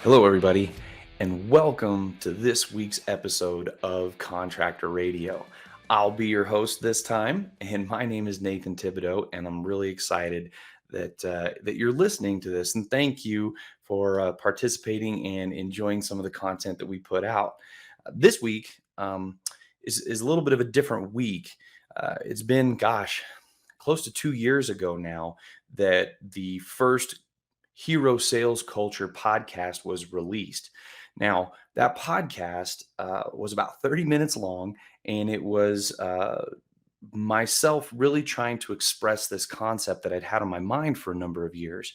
Hello, everybody, and welcome to this week's episode of Contractor Radio. I'll be your host this time, and my name is Nathan Tebedo, and I'm really excited that you're listening to this. And thank you for participating and enjoying some of the content that we put out. This week is a little bit of a different week. It's been, close to 2 years ago now that the first Hero Sales Culture podcast was released. Now, that podcast was about 30 minutes long, and it was myself really trying to express this concept that I'd had on my mind for a number of years.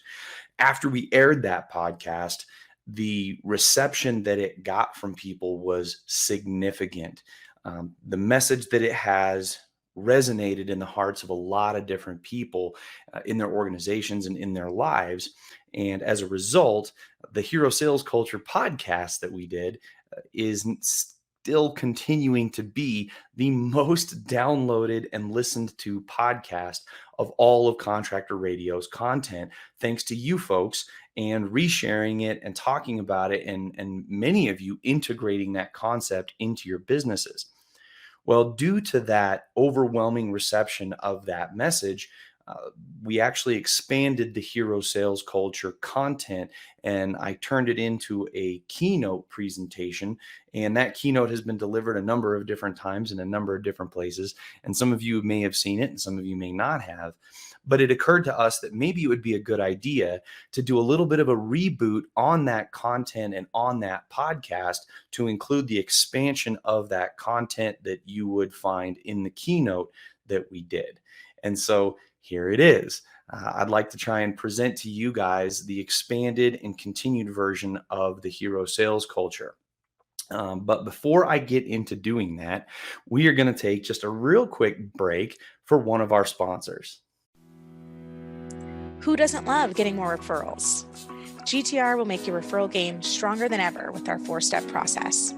After we aired that podcast, the reception that it got from people was significant. The message that it has resonated in the hearts of a lot of different people in their organizations and in their lives. And as a result, the Hero Sales Culture podcast that we did is still continuing to be the most downloaded and listened to podcast of all of Contractor Radio's content, thanks to you folks and resharing it and talking about it, and many of you integrating that concept into your businesses. Well, due to that overwhelming reception of that message, we actually expanded the Hero Sales Culture content, and I turned it into a keynote presentation. And that keynote has been delivered a number of different times in a number of different places. And some of you may have seen it and some of you may not have. But it occurred to us that maybe it would be a good idea to do a little bit of a reboot on that content and on that podcast to include the expansion of that content that you would find in the keynote that we did. And so here it is. I'd like to try and present to you guys the expanded and continued version of the Hero Sales Culture. But before I get into doing that, we are going to take just a real quick break for one of our sponsors. Who doesn't love getting more referrals? GTR will make your referral game stronger than ever with our 4-step process.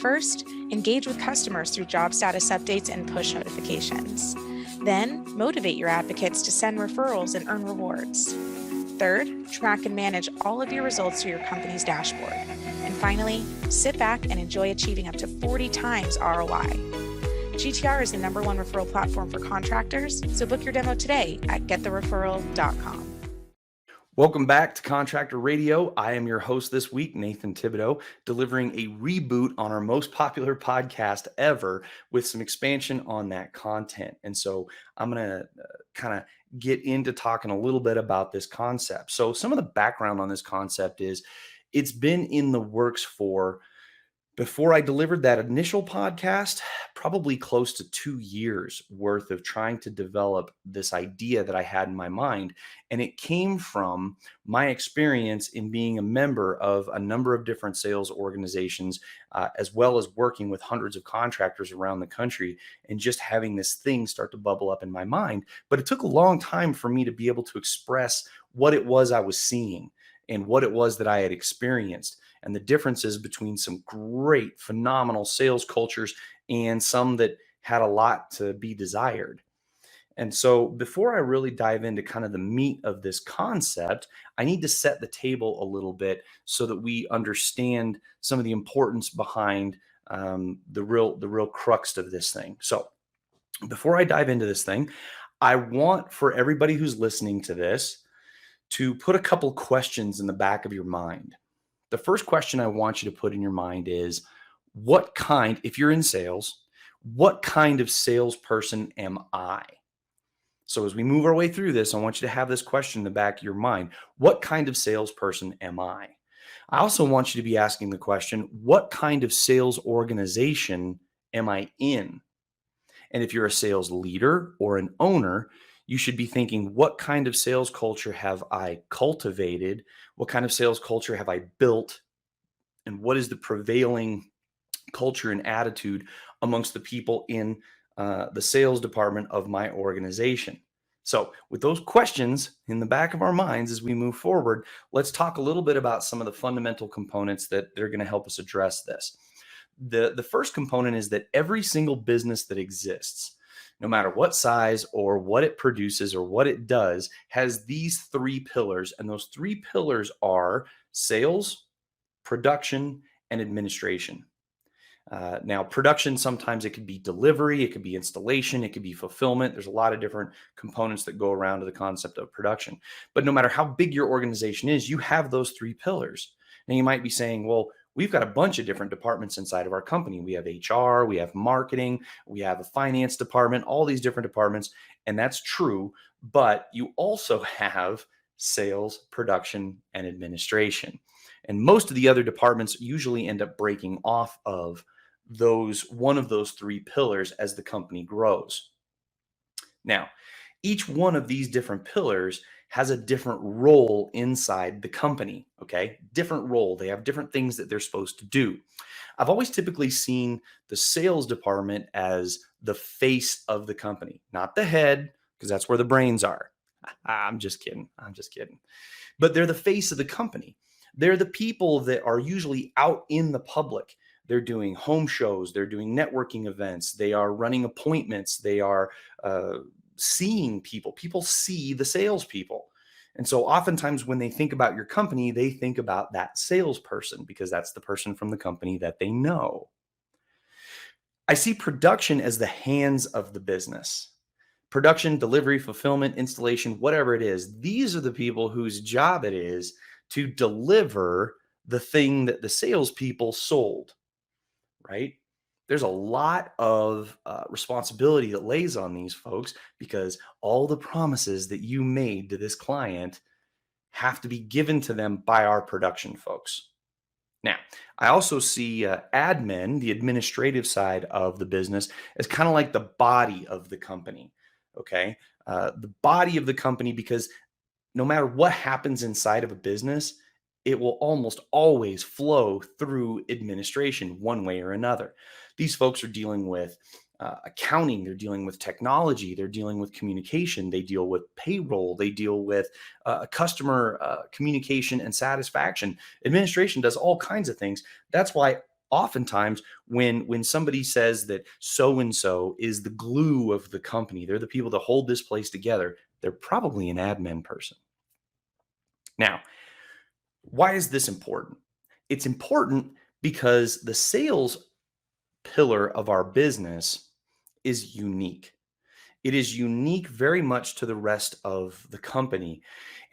First, engage with customers through job status updates and push notifications. Then, motivate your advocates to send referrals and earn rewards. Third, track and manage all of your results through your company's dashboard. And finally, sit back and enjoy achieving up to 40 times ROI. GTR is the #1 referral platform for contractors, so book your demo today at getthereferral.com. Welcome back to Contractor Radio. I am your host this week, Nathan Tebedo, delivering a reboot on our most popular podcast ever with some expansion on that content. And so I'm going to kind of get into talking a little bit about this concept. So some of the background on this concept is it's been in the works for, before I delivered that initial podcast, probably close to 2 years worth of trying to develop this idea that I had in my mind. And it came from my experience in being a member of a number of different sales organizations, as well as working with hundreds of contractors around the country, and just having this thing start to bubble up in my mind. But it took a long time for me to be able to express what it was I was seeing and what it was that I had experienced, and the differences between some great, phenomenal sales cultures and some that had a lot to be desired. And so before I really dive into kind of the meat of this concept, I need to set the table a little bit so that we understand some of the importance behind the real crux of this thing. So before I dive into this thing, I want for everybody who's listening to this to put a couple questions in the back of your mind. The first question I want you to put in your mind is, if you're in sales, what kind of salesperson am I? So as we move our way through this, I want you to have this question in the back of your mind. What kind of salesperson am I? I also want you to be asking the question, what kind of sales organization am I in? And if you're a sales leader or an owner, you should be thinking, what kind of sales culture have I cultivated? What kind of sales culture have I built? And what is the prevailing culture and attitude amongst the people in the sales department of my organization? So with those questions in the back of our minds as we move forward, let's talk a little bit about some of the fundamental components that they're going to help us address this. The first component is that every single business that exists, no matter what size or what it produces or what it does, has these 3 pillars. And those 3 pillars are sales, production and administration. Now, production, sometimes it could be delivery, it could be installation, it could be fulfillment. There's a lot of different components that go around to the concept of production. But no matter how big your organization is, you have those three pillars. Now, you might be saying, well, we've got a bunch of different departments inside of our company. We have HR, we have marketing, we have a finance department, all these different departments. And that's true. But you also have sales, production, and administration. And most of the other departments usually end up breaking off of one of those three pillars as the company grows. Now, each one of these different pillars has a different role inside the company, okay? Different role. They have different things that they're supposed to do. I've always typically seen the sales department as the face of the company, not the head, because that's where the brains are. I'm just kidding. But they're the face of the company. They're the people that are usually out in the public. They're doing home shows. They're doing networking events. They are running appointments. They are seeing people. People see the salespeople. And so oftentimes when they think about your company, they think about that salesperson because that's the person from the company that they know. I see production as the hands of the business. Production, delivery, fulfillment, installation, whatever it is. These are the people whose job it is to deliver the thing that the salespeople sold, right? There's a lot of responsibility that lays on these folks because all the promises that you made to this client have to be given to them by our production folks. Now, I also see admin, the administrative side of the business, as kind of like the body of the company, okay? The body of the company, because no matter what happens inside of a business, it will almost always flow through administration one way or another. These folks are dealing with accounting, they're dealing with technology, they're dealing with communication, they deal with payroll, they deal with customer communication and satisfaction. Administration does all kinds of things. That's why oftentimes when somebody says that so-and-so is the glue of the company, they're the people that hold this place together, they're probably an admin person. Now, why is this important? It's important because the sales pillar of our business is unique. It is unique very much to the rest of the company.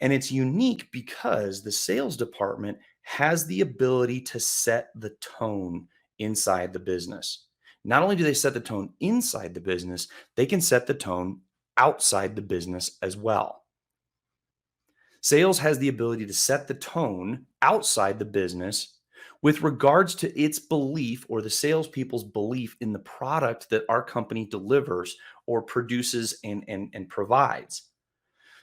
And it's unique because the sales department has the ability to set the tone inside the business. Not only do they set the tone inside the business, they can set the tone outside the business as well. Sales has the ability to set the tone outside the business with regards to its belief or the salespeople's belief in the product that our company delivers or produces and provides.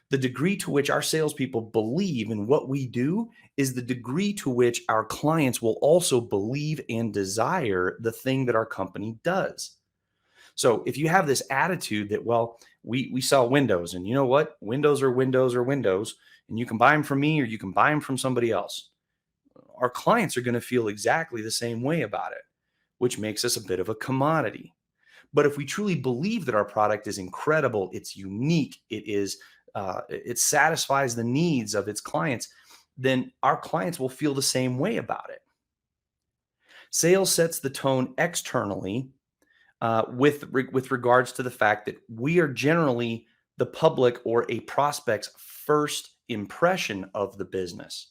The degree to which our salespeople believe in what we do is the degree to which our clients will also believe and desire the thing that our company does. So if you have this attitude that, well, we sell windows, and you know what? Windows are windows, and you can buy them from me or you can buy them from somebody else. Our clients are going to feel exactly the same way about it, which makes us a bit of a commodity. But if we truly believe that our product is incredible, it's unique, it satisfies the needs of its clients, then our clients will feel the same way about it. Sales sets the tone externally with regards to the fact that we are generally the public or a prospect's first impression of the business.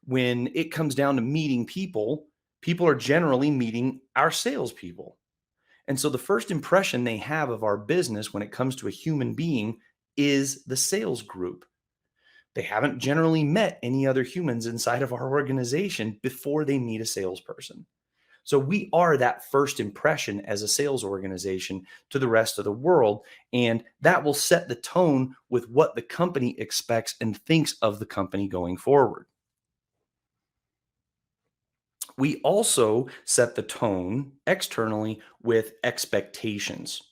When it comes down to meeting people, people are generally meeting our salespeople. And so the first impression they have of our business when it comes to a human being is the sales group. They haven't generally met any other humans inside of our organization before they meet a salesperson. So we are that first impression as a sales organization to the rest of the world, and that will set the tone with what the company expects and thinks of the company going forward. We also set the tone externally with expectations.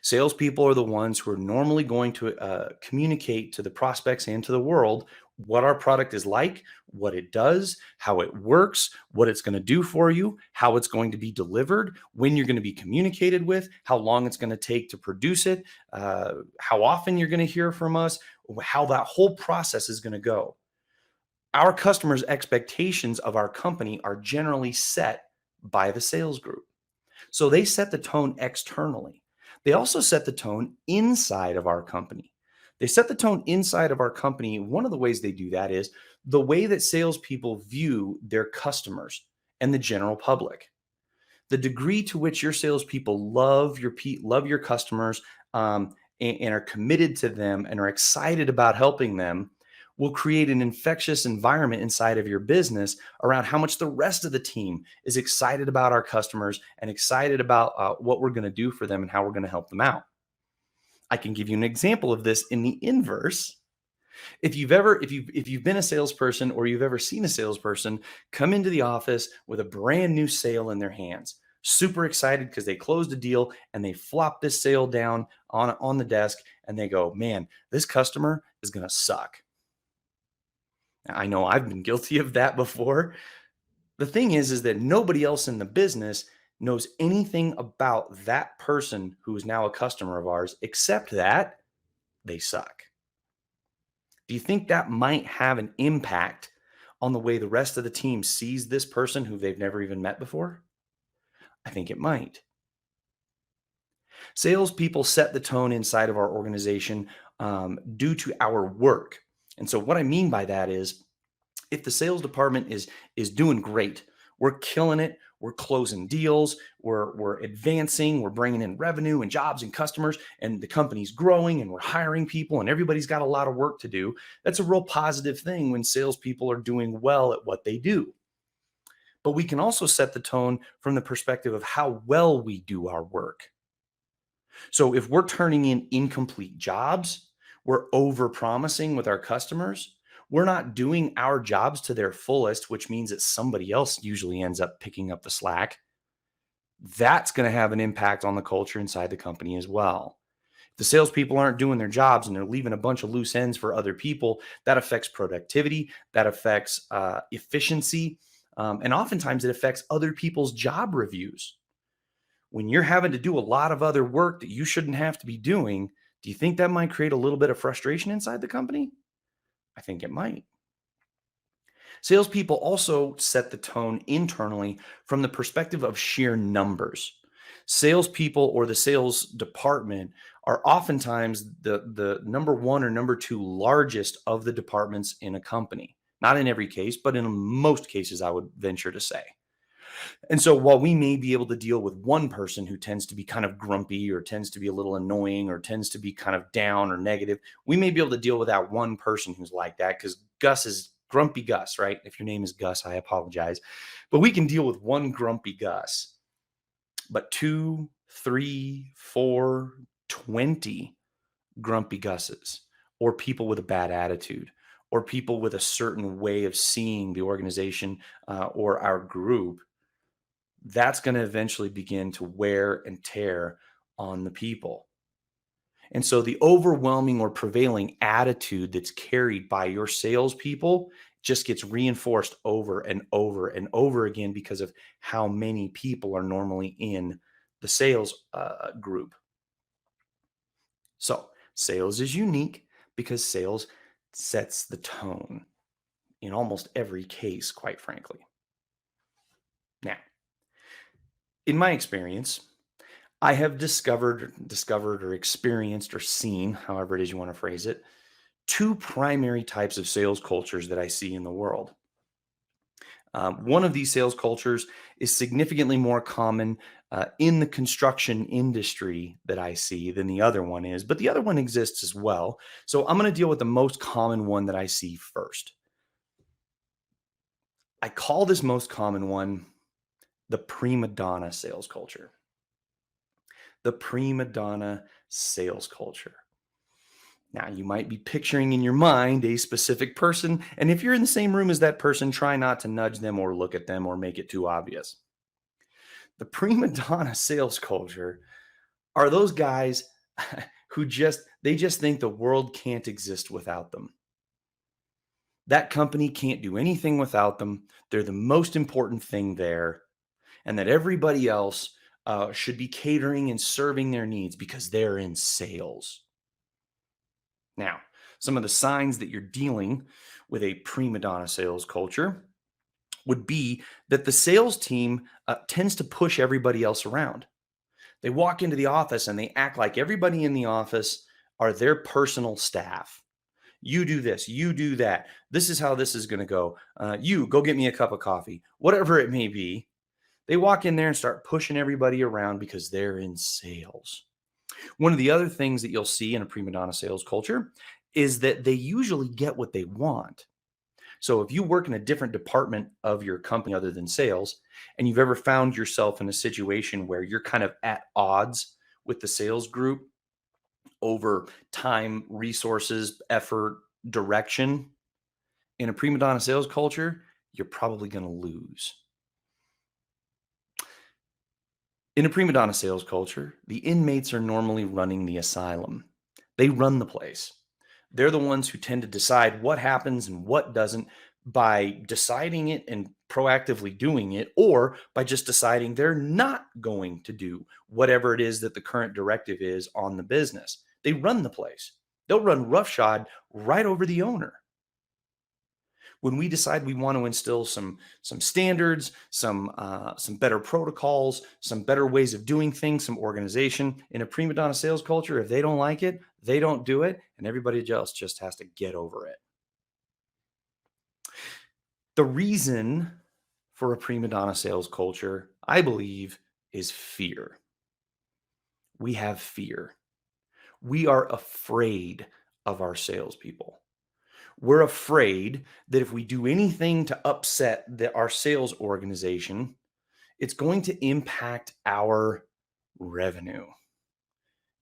Salespeople are the ones who are normally going to communicate to the prospects and to the world what our product is like, what it does, how it works, what it's going to do for you, how it's going to be delivered, when you're going to be communicated with, how long it's going to take to produce it, how often you're going to hear from us, how that whole process is going to go. Our customers' expectations of our company are generally set by the sales group. So they set the tone externally. They also set the tone inside of our company. They set the tone inside of our company. One of the ways they do that is the way that salespeople view their customers and the general public. The degree to which your salespeople love your customers, and are committed to them and are excited about helping them will create an infectious environment inside of your business around how much the rest of the team is excited about our customers and excited about what we're going to do for them and how we're going to help them out. I can give you an example of this in the inverse. If you've been a salesperson or you've ever seen a salesperson come into the office with a brand new sale in their hands, super excited because they closed a deal and they flop this sale down on the desk and they go, man, this customer is going to suck. I know I've been guilty of that before. The thing is that nobody else in the business knows anything about that person who is now a customer of ours, except that they suck. Do you think that might have an impact on the way the rest of the team sees this person who they've never even met before? I think it might. Salespeople set the tone inside of our organization due to our work. And so what I mean by that is if the sales department is doing great, we're killing it, we're closing deals, we're advancing, we're bringing in revenue and jobs and customers, and the company's growing and we're hiring people and everybody's got a lot of work to do. That's a real positive thing when salespeople are doing well at what they do. But we can also set the tone from the perspective of how well we do our work. So if we're turning in incomplete jobs, we're over-promising with our customers, we're not doing our jobs to their fullest, which means that somebody else usually ends up picking up the slack. That's going to have an impact on the culture inside the company as well. If the salespeople aren't doing their jobs and they're leaving a bunch of loose ends for other people, that affects productivity, that affects efficiency, and oftentimes it affects other people's job reviews. When you're having to do a lot of other work that you shouldn't have to be doing, do you think that might create a little bit of frustration inside the company? I think it might. Salespeople also set the tone internally from the perspective of sheer numbers. Salespeople or the sales department are oftentimes the number one or number two largest of the departments in a company. Not in every case, but in most cases, I would venture to say. And so while we may be able to deal with one person who tends to be kind of grumpy or tends to be a little annoying or tends to be kind of down or negative, we may be able to deal with that one person who's like that because Gus is grumpy Gus, right? If your name is Gus, I apologize. But we can deal with one grumpy Gus. But 2, 3, 4, 20 grumpy Gusses or people with a bad attitude or people with a certain way of seeing the organization or our group, that's going to eventually begin to wear and tear on the people. And so the overwhelming or prevailing attitude that's carried by your salespeople just gets reinforced over and over and over again because of how many people are normally in the sales group. So sales is unique because sales sets the tone in almost every case, quite frankly. Now, in my experience, I have discovered or experienced or seen, however it is you want to phrase it, two primary types of sales cultures that I see in the world. One of these sales cultures is significantly more common in the construction industry that I see than the other one is, but the other one exists as well. So I'm going to deal with the most common one that I see first. I call this most common one the prima donna sales culture. The prima donna sales culture. Now, you might be picturing in your mind a specific person, and if you're in the same room as that person, try not to nudge them or look at them or make it too obvious. The prima donna sales culture are those guys who just think the world can't exist without them. That company can't do anything without them. They're the most important thing there, and that everybody else should be catering and serving their needs because they're in sales. Now, some of the signs that you're dealing with a prima donna sales culture would be that the sales team tends to push everybody else around. They walk into the office and they act like everybody in the office are their personal staff. You do this, you do that. This is how this is going to go. You go get me a cup of coffee, whatever it may be. They walk in there and start pushing everybody around because they're in sales. One of the other things that you'll see in a prima donna sales culture is that they usually get what they want. So if you work in a different department of your company other than sales, and you've ever found yourself in a situation where you're kind of at odds with the sales group over time, resources, effort, direction, in a prima donna sales culture, you're probably going to lose. In a prima donna sales culture, the inmates are normally running the asylum. They run the place. They're the ones who tend to decide what happens and what doesn't by deciding it and proactively doing it, or by just deciding they're not going to do whatever it is that the current directive is on the business. They run the place. They'll run roughshod right over the owner. When we decide we want to instill some standards, some better protocols, some better ways of doing things, some organization in a prima donna sales culture, if they don't like it, they don't do it, and everybody else just has to get over it. The reason for a prima donna sales culture, I believe, is fear. We have fear. We are afraid of our salespeople. We're afraid that if we do anything to upset our sales organization, it's going to impact our revenue.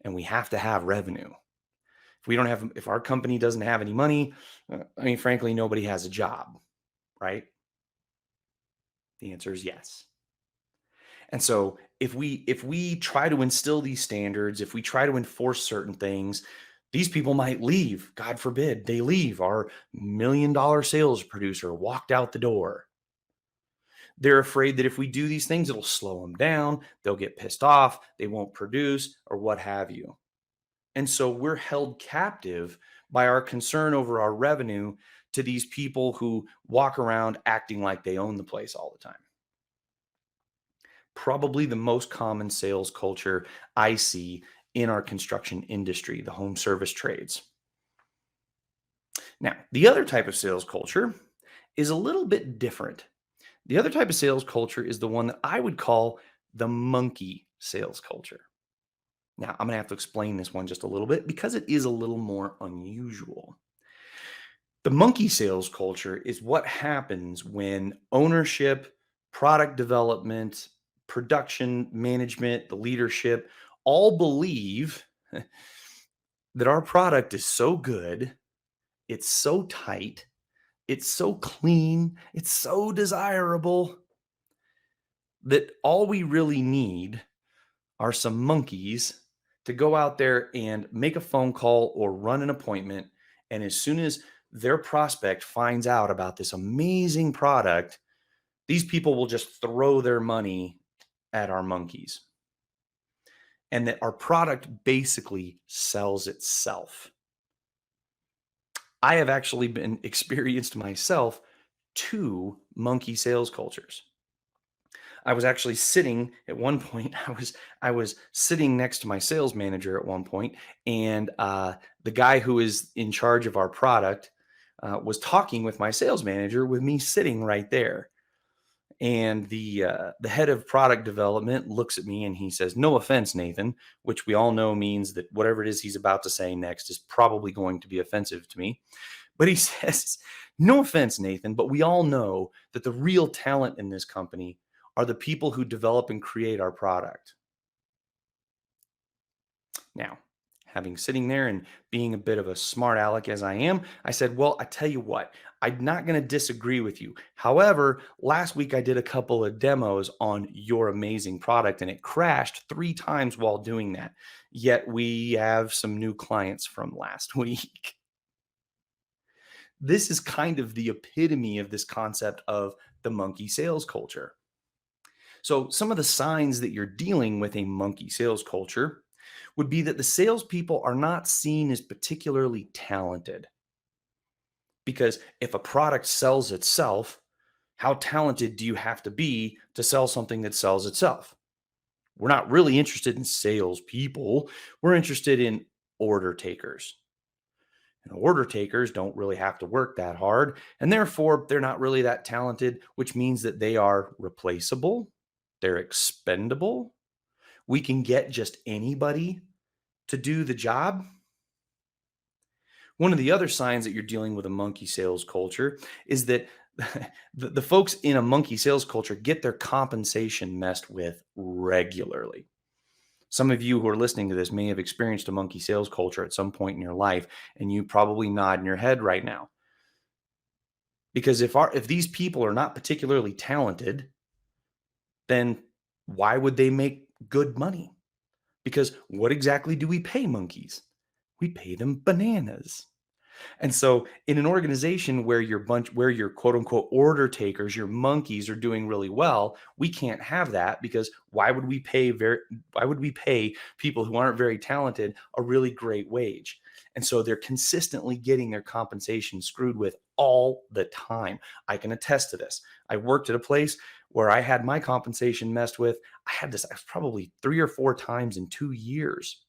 And we have to have revenue. If our company doesn't have any money, frankly, nobody has a job, right? The answer is yes. And so if we try to instill these standards, if we try to enforce certain things, these people might leave. God forbid they leave. Our $1 million sales producer walked out the door. They're afraid that if we do these things, it'll slow them down. They'll get pissed off. They won't produce or what have you. And so we're held captive by our concern over our revenue to these people who walk around acting like they own the place all the time. Probably the most common sales culture I see in our construction industry, the home service trades. Now, the other type of sales culture is a little bit different. The other type of sales culture is the one that I would call the monkey sales culture. Now, I'm going to have to explain this one just a little bit because it is a little more unusual. The monkey sales culture is what happens when ownership, product development, production management, the leadership all believe that our product is so good, it's so tight, it's so clean, it's so desirable that all we really need are some monkeys to go out there and make a phone call or run an appointment. And as soon as their prospect finds out about this amazing product, these people will just throw their money at our monkeys. And that our product basically sells itself. I have actually been experienced myself 2 monkey sales cultures. I was actually sitting at one point, I was sitting next to my sales manager at one point, and the guy who is in charge of our product was talking with my sales manager with me sitting right there. And the head of product development looks at me and he says, "No offense, Nathan," which we all know means that whatever it is he's about to say next is probably going to be offensive to me. But he says, "No offense, Nathan, but we all know that the real talent in this company are the people who develop and create our product." Now, having sitting there and being a bit of a smart aleck as I am, I said, "Well, I tell you what, I'm not going to disagree with you. However, last week I did a couple of demos on your amazing product and it crashed 3 times while doing that. Yet we have some new clients from last week." This is kind of the epitome of this concept of the monkey sales culture. So some of the signs that you're dealing with a monkey sales culture would be that the salespeople are not seen as particularly talented. Because if a product sells itself, how talented do you have to be to sell something that sells itself? We're not really interested in salespeople. We're interested in order takers. And order takers don't really have to work that hard, and therefore they're not really that talented, which means that they are replaceable, they're expendable. We can get just anybody to do the job. One of the other signs that you're dealing with a monkey sales culture is that the folks in a monkey sales culture get their compensation messed with regularly. Some of you who are listening to this may have experienced a monkey sales culture at some point in your life, and you probably nod in your head right now. Because if these people are not particularly talented, then why would they make good money? Because what exactly do we pay monkeys? We pay them bananas. And so in an organization where your quote unquote order takers, your monkeys are doing really well, we can't have that, because why would we pay people who aren't very talented a really great wage? And so they're consistently getting their compensation screwed with all the time. I can attest to this. I worked at a place where I had my compensation messed with. I had this probably 3 or 4 times in 2 years.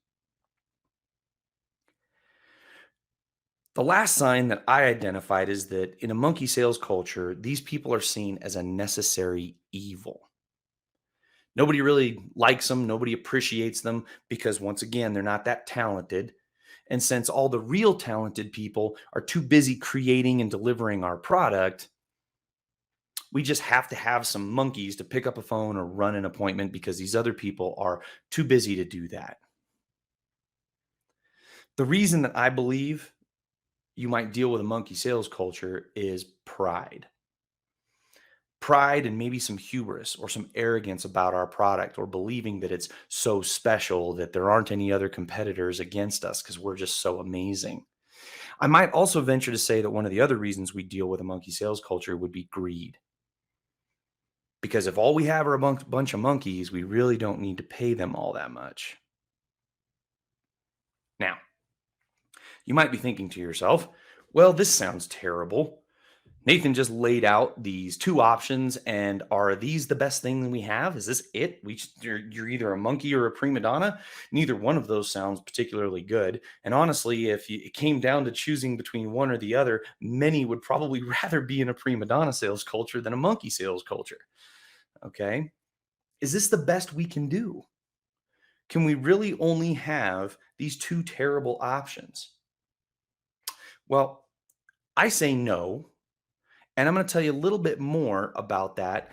The last sign that I identified is that in a monkey sales culture, these people are seen as a necessary evil. Nobody really likes them. Nobody appreciates them because, once again, they're not that talented. And since all the real talented people are too busy creating and delivering our product, we just have to have some monkeys to pick up a phone or run an appointment because these other people are too busy to do that. The reason that I believe you might deal with a monkey sales culture is pride. Pride and maybe some hubris or some arrogance about our product, or believing that it's so special that there aren't any other competitors against us because we're just so amazing. I might also venture to say that one of the other reasons we deal with a monkey sales culture would be greed. Because if all we have are a bunch of monkeys, we really don't need to pay them all that much. Now, you might be thinking to yourself, well, this sounds terrible. Nathan just laid out these 2 options, and are these the best thing we have? Is this it? You're either a monkey or a prima donna. Neither one of those sounds particularly good. And honestly, if it came down to choosing between one or the other, many would probably rather be in a prima donna sales culture than a monkey sales culture. Okay. Is this the best we can do? Can we really only have these 2 terrible options? Well, I say no, and I'm going to tell you a little bit more about that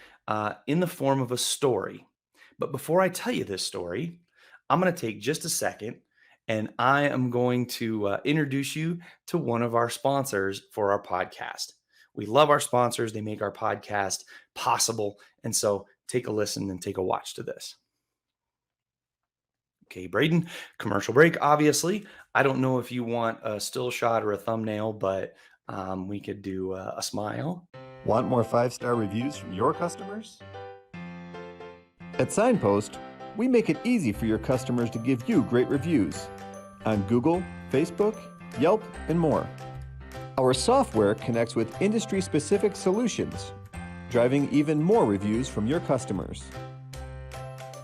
in the form of a story. But before I tell you this story, I'm going to take just a second, and I am going to introduce you to one of our sponsors for our podcast. We love our sponsors. They make our podcast possible. And so take a listen and take a watch to this. Okay, Braden, commercial break, obviously. I don't know if you want a still shot or a thumbnail, but we could do a smile. Want more 5-star reviews from your customers? At Signpost, we make it easy for your customers to give you great reviews on Google, Facebook, Yelp, and more. Our software connects with industry-specific solutions, driving even more reviews from your customers.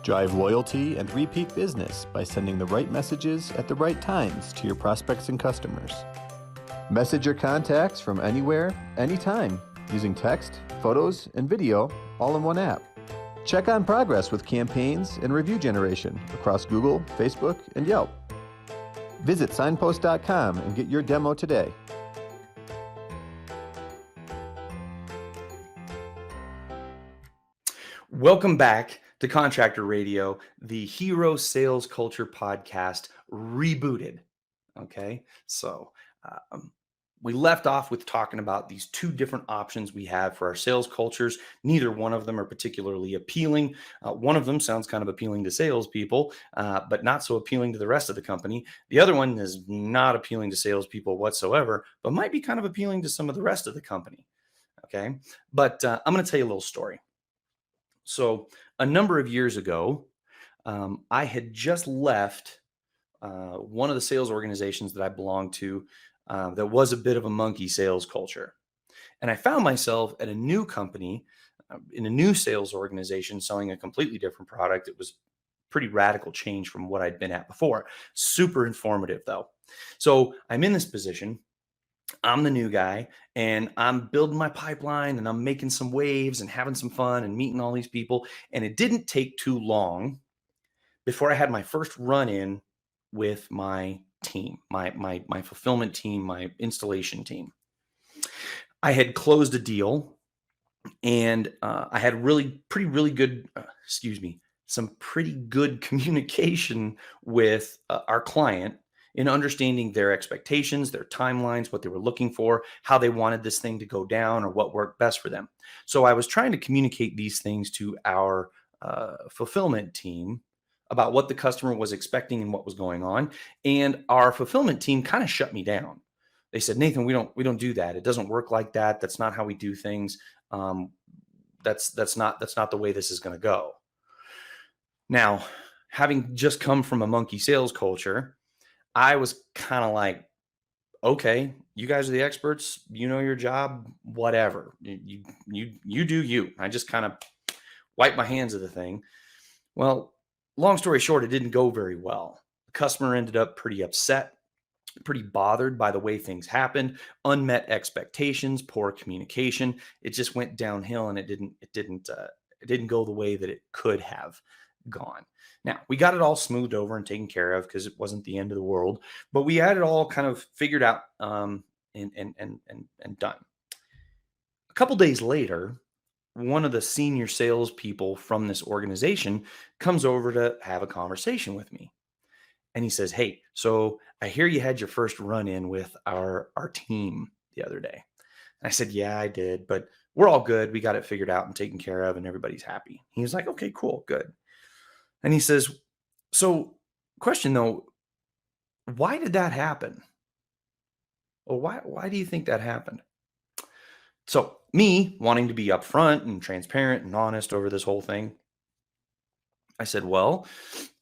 Drive loyalty and repeat business by sending the right messages at the right times to your prospects and customers. Message your contacts from anywhere, anytime, using text, photos, and video all in one app. Check on progress with campaigns and review generation across Google, Facebook, and Yelp. Visit signpost.com and get your demo today. Welcome back to Contractor Radio, the Hero Sales Culture Podcast, Rebooted. Okay, so we left off with talking about these 2 different options we have for our sales cultures. Neither one of them are particularly appealing. One of them sounds kind of appealing to salespeople, but not so appealing to the rest of the company. The other one is not appealing to salespeople whatsoever, but might be kind of appealing to some of the rest of the company. Okay, but I'm going to tell you a little story. So a number of years ago, I had just left one of the sales organizations that I belonged to that was a bit of a monkey sales culture. And I found myself at a new company in a new sales organization selling a completely different product. It was pretty radical change from what I'd been at before. Super informative though. So I'm in this position. I'm the new guy and I'm building my pipeline and I'm making some waves and having some fun and meeting all these people. And it didn't take too long before I had my first run in with my team, my fulfillment team, my installation team. I had closed a deal and I had really good, some pretty good communication with our client in understanding their expectations, their timelines, what they were looking for, how they wanted this thing to go down, or what worked best for them. So I was trying to communicate these things to our fulfillment team about what the customer was expecting and what was going on. And our fulfillment team kind of shut me down. They said, Nathan, we don't do that. It doesn't work like that. That's not how we do things. That's not the way this is going to go. Now, having just come from a monkey sales culture, I was kind of like, okay, you guys are the experts. You know your job. Whatever. You do you. I just kind of wiped my hands of the thing. Well, long story short, it didn't go very well. The customer ended up pretty upset, pretty bothered by the way things happened, unmet expectations, poor communication. It just went downhill, and it didn't go the way that it could have gone. Now, we got it all smoothed over and taken care of because it wasn't the end of the world, but we had it all kind of figured out and done. A couple days later, one of the senior salespeople from this organization comes over to have a conversation with me. And he says, hey, so I hear you had your first run in with our team the other day. And I said, yeah, I did, but we're all good. We got it figured out and taken care of and everybody's happy. He was like, okay, cool, good. And he says, so question though, why did that happen? Well, why do you think that happened? So me wanting to be upfront and transparent and honest over this whole thing, I said, well,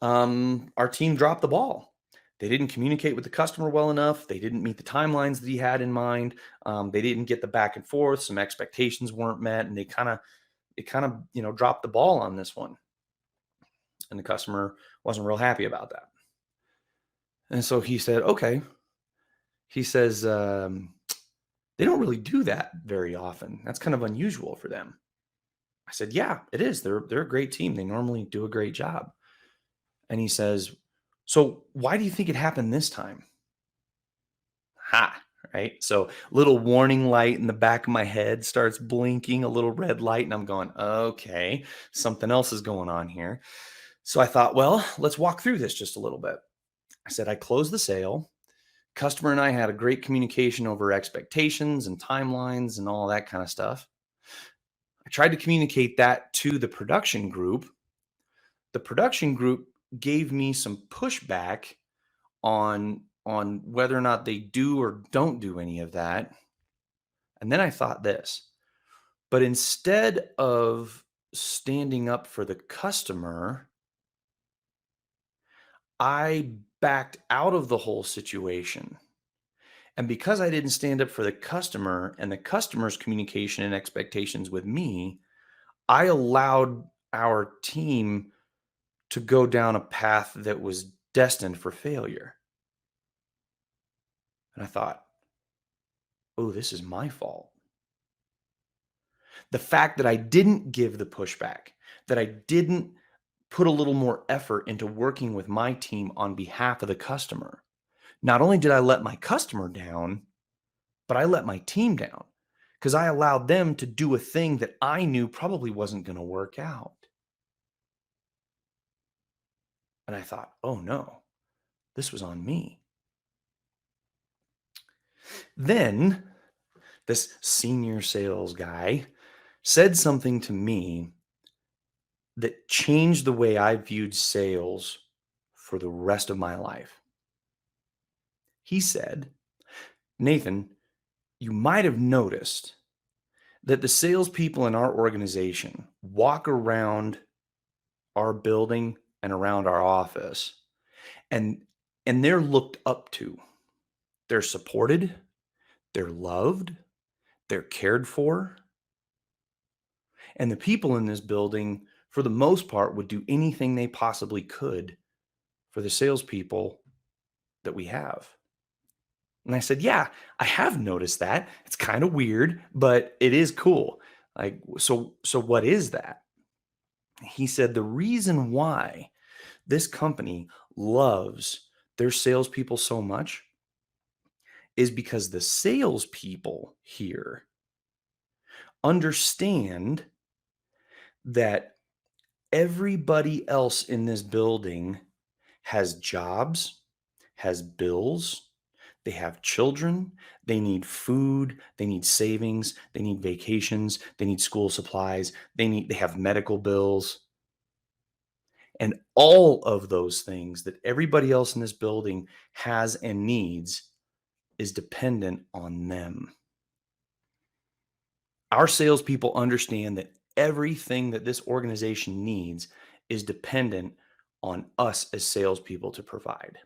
our team dropped the ball. They didn't communicate with the customer well enough. They didn't meet the timelines that he had in mind. They didn't get the back and forth. Some expectations weren't met, and it kind of dropped the ball on this one. And the customer wasn't real happy about that. And so he said, okay. He says, they don't really do that very often. That's kind of unusual for them. I said, yeah, it is. They're a great team. They normally do a great job. And he says, so why do you think it happened this time? Right? So little warning light in the back of my head starts blinking, a little red light. And I'm going, okay, something else is going on here. So I thought, well, let's walk through this just a little bit. I said, I closed the sale. Customer and I had a great communication over expectations and timelines and all that kind of stuff. I tried to communicate that to the production group. The production group gave me some pushback on whether or not they do or don't do any of that. And then I thought this, but instead of standing up for the customer, I backed out of the whole situation. And because I didn't stand up for the customer and the customer's communication and expectations with me, I allowed our team to go down a path that was destined for failure. And I thought, oh, this is my fault. The fact that I didn't give the pushback, that I didn't put a little more effort into working with my team on behalf of the customer. Not only did I let my customer down, but I let my team down because I allowed them to do a thing that I knew probably wasn't going to work out. And I thought, oh no, this was on me. Then this senior sales guy said something to me that changed the way I viewed sales for the rest of my life. He said, Nathan, you might have noticed that the salespeople in our organization walk around our building and around our office, and and they're looked up to. They're supported, they're loved, they're cared for. And the people in this building, for the most part, would do anything they possibly could for the salespeople that we have. And I said, yeah, I have noticed that. It's kind of weird, but it is cool. Like, so what is that? He said, the reason why this company loves their salespeople so much is because the salespeople here understand that everybody else in this building has jobs, has bills, they have children, they need food, they need savings, they need vacations, they need school supplies, they have medical bills. And all of those things that everybody else in this building has and needs is dependent on them. Our salespeople understand that everything that this organization needs is dependent on us as salespeople to provide.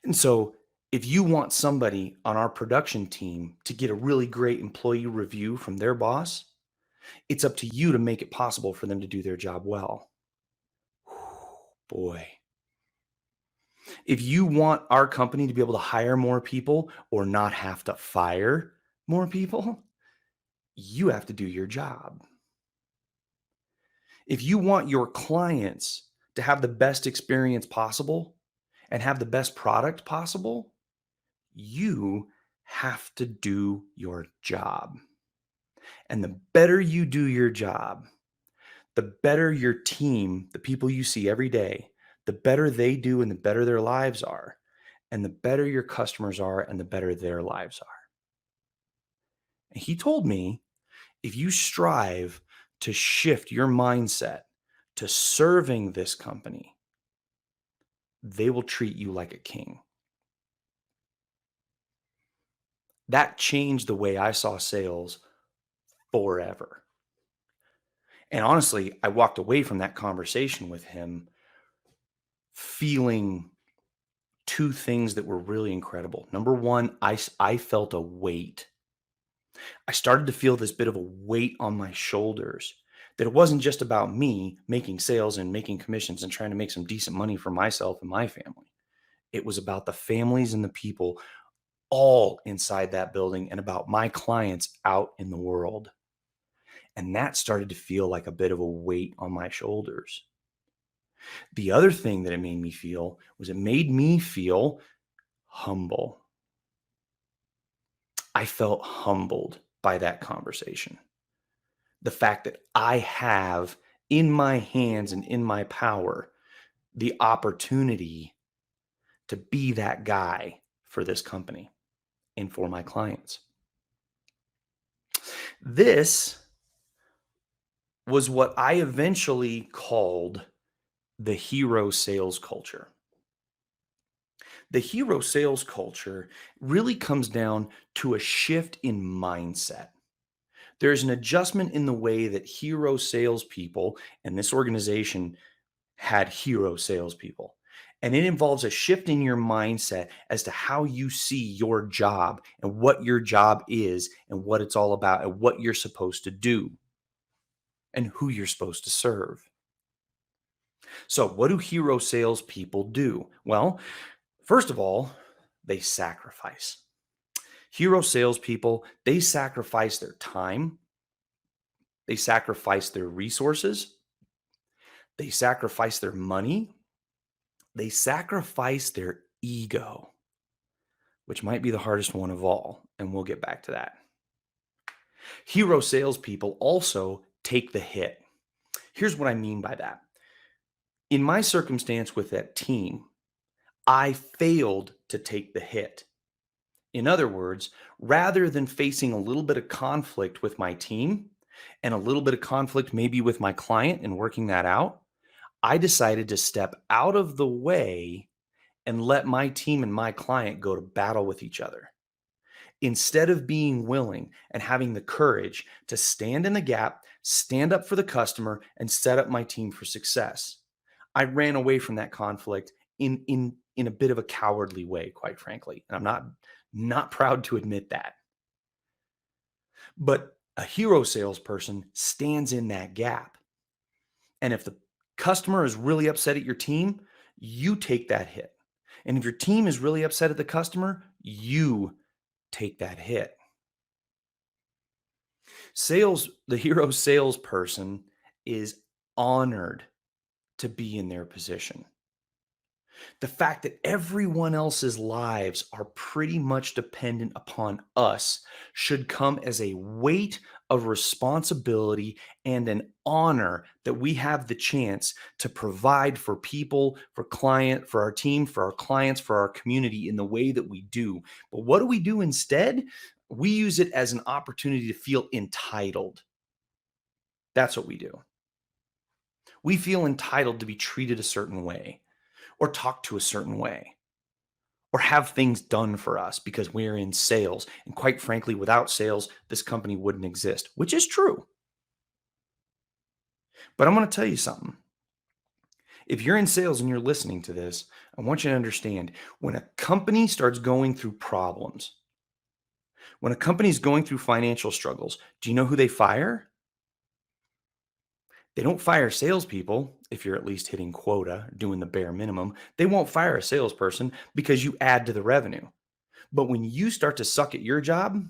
And so if you want somebody on our production team to get a really great employee review from their boss, it's up to you to make it possible for them to do their job well. Boy. If you want our company to be able to hire more people or not have to fire more people, you have to do your job. If you want your clients to have the best experience possible and have the best product possible, you have to do your job. And the better you do your job, the better your team, the people you see every day, the better they do and the better their lives are. And the better your customers are and the better their lives are. And he told me, if you strive to shift your mindset to serving this company, they will treat you like a king. That changed the way I saw sales forever. And honestly, I walked away from that conversation with him feeling two things that were really incredible. Number one, I felt a weight. I started to feel this bit of a weight on my shoulders, that it wasn't just about me making sales and making commissions and trying to make some decent money for myself and my family. It was about the families and the people all inside that building and about my clients out in the world. And that started to feel like a bit of a weight on my shoulders. The other thing that it made me feel was it made me feel humble. I felt humbled by that conversation. The fact that I have in my hands and in my power the opportunity to be that guy for this company and for my clients. This was what I eventually called the hero sales culture. The hero sales culture really comes down to a shift in mindset. There's an adjustment in the way that hero salespeople, and this organization had hero salespeople. And it involves a shift in your mindset as to how you see your job and what your job is and what it's all about and what you're supposed to do and who you're supposed to serve. So what do hero salespeople do? Well, first of all, they sacrifice. Hero salespeople, they sacrifice their time. They sacrifice their resources. They sacrifice their money. They sacrifice their ego, which might be the hardest one of all. And we'll get back to that. Hero salespeople also take the hit. Here's what I mean by that. In my circumstance with that team, I failed to take the hit. In other words, rather than facing a little bit of conflict with my team and a little bit of conflict maybe with my client and working that out, I decided to step out of the way and let my team and my client go to battle with each other. Instead of being willing and having the courage to stand in the gap, stand up for the customer, and set up my team for success, I ran away from that conflict in a bit of a cowardly way, quite frankly. And I'm not proud to admit that. But a hero salesperson stands in that gap. And if the customer is really upset at your team, you take that hit. And if your team is really upset at the customer, you take that hit. The hero salesperson is honored to be in their position. The fact that everyone else's lives are pretty much dependent upon us should come as a weight of responsibility and an honor that we have the chance to provide for people, for our team, for our clients, for our community in the way that we do. But what do we do instead? We use it as an opportunity to feel entitled. That's what we do. We feel entitled to be treated a certain way, or talk to a certain way, or have things done for us because we're in sales. And quite frankly, without sales, this company wouldn't exist, which is true. But I'm going to tell you something. If you're in sales and you're listening to this, I want you to understand when a company starts going through problems, when a company's going through financial struggles, do you know who they fire? They don't fire salespeople if you're at least hitting quota, doing the bare minimum. They won't fire a salesperson because you add to the revenue. But when you start to suck at your job,